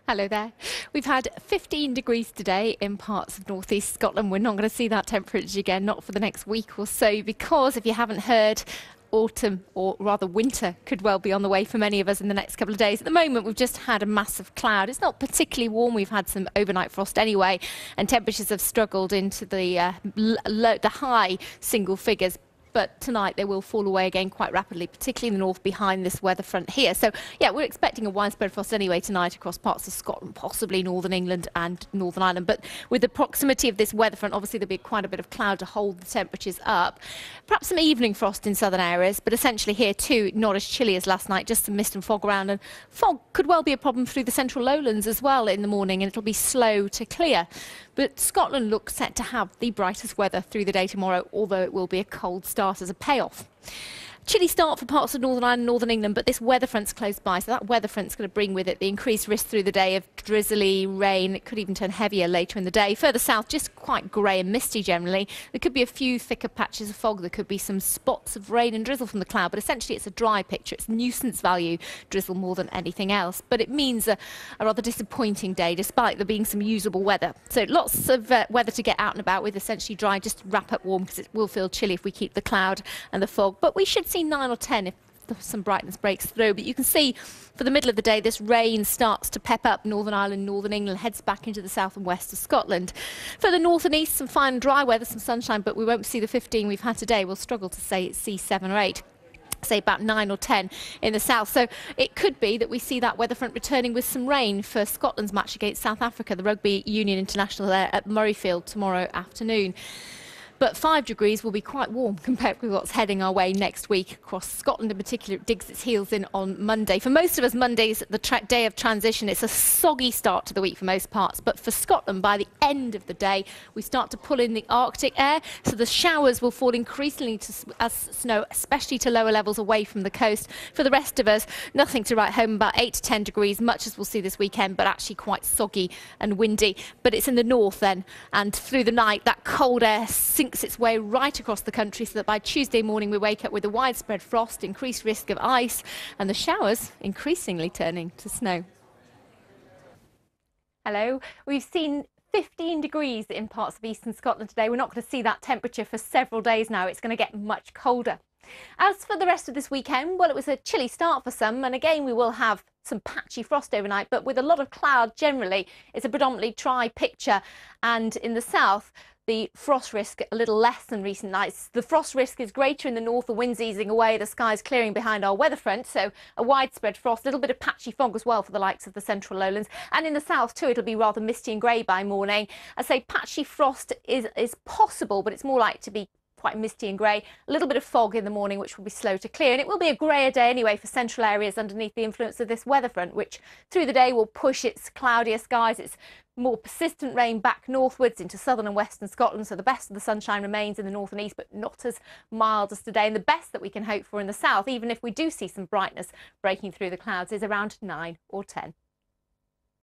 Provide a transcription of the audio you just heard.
Hello there. We've had 15 degrees today in parts of northeast Scotland. We're not going to see that temperature again, not for the next week or so, because if you haven't heard, autumn, or rather winter, could well be on the way for many of us in the next couple of days. At the moment, we've just had a massive cloud. It's not particularly warm. We've had some overnight frost anyway, and temperatures have struggled into the high single figures. But tonight they will fall away again quite rapidly, particularly in the north behind this weather front here. So, yeah, we're expecting a widespread frost anyway tonight across parts of Scotland, possibly Northern England and Northern Ireland. But with the proximity of this weather front, obviously there'll be quite a bit of cloud to hold the temperatures up. Perhaps some evening frost in southern areas, but essentially here too, not as chilly as last night, just some mist and fog around. And fog could well be a problem through the central lowlands as well in the morning, and it'll be slow to clear. But Scotland looks set to have the brightest weather through the day tomorrow, although it will be a cold start as a payoff. Chilly start for parts of Northern Ireland and Northern England, but this weather front's close by, so that weather front's going to bring with it the increased risk through the day of drizzly rain. It could even turn heavier later in the day. Further south, just quite grey and misty generally. There could be a few thicker patches of fog. There could be some spots of rain and drizzle from the cloud, but essentially it's a dry picture. It's nuisance value drizzle more than anything else. But it means a rather disappointing day, despite there being some usable weather. So lots of weather to get out and about with, essentially dry, just wrap up warm because it will feel chilly if we keep the cloud and the fog. But we should see 9 or 10 if some brightness breaks through. But you can see for the middle of the day this rain starts to pep up Northern Ireland, Northern England, heads back into the south and west of Scotland. For the north and east, some fine dry weather, some sunshine, but we won't see the 15 we've had today. We'll struggle to see 7 or 8. Say about 9 or 10 in the south. So it could be that we see that weather front returning with some rain for Scotland's match against South Africa, the Rugby Union International there at Murrayfield tomorrow afternoon. But 5 degrees will be quite warm compared with what's heading our way next week across Scotland in particular. It digs its heels in on Monday. For most of us, Monday's the day of transition. It's a soggy start to the week for most parts. But for Scotland, by the end of the day, we start to pull in the Arctic air. So the showers will fall increasingly as snow, especially to lower levels away from the coast. For the rest of us, nothing to write home about. 8 to 10 degrees, much as we'll see this weekend, but actually quite soggy and windy. But it's in the north then. And through the night, that cold air sinks its way right across the country, so that by Tuesday morning we wake up with a widespread frost, increased risk of ice, and the showers increasingly turning to snow. Hello, we've seen 15 degrees in parts of eastern Scotland today. We're not going to see that temperature for several days now. It's going to get much colder. As for the rest of this weekend, well, it was a chilly start for some, and again we will have some patchy frost overnight, but with a lot of cloud generally. It's a predominantly dry picture, and in the south the frost risk a little less than recent nights. The frost risk is greater in the north, the wind's easing away, the sky's clearing behind our weather front, so a widespread frost, a little bit of patchy fog as well for the likes of the central lowlands. And in the south too, it'll be rather misty and grey by morning. I say patchy frost is possible, but it's more likely to be quite misty and grey. A little bit of fog in the morning, which will be slow to clear. And it will be a greyer day anyway for central areas underneath the influence of this weather front, which through the day will push its cloudier skies, its more persistent rain back northwards into southern and western Scotland. So the best of the sunshine remains in the north and east, but not as mild as today. And the best that we can hope for in the south, even if we do see some brightness breaking through the clouds, is around 9 or 10.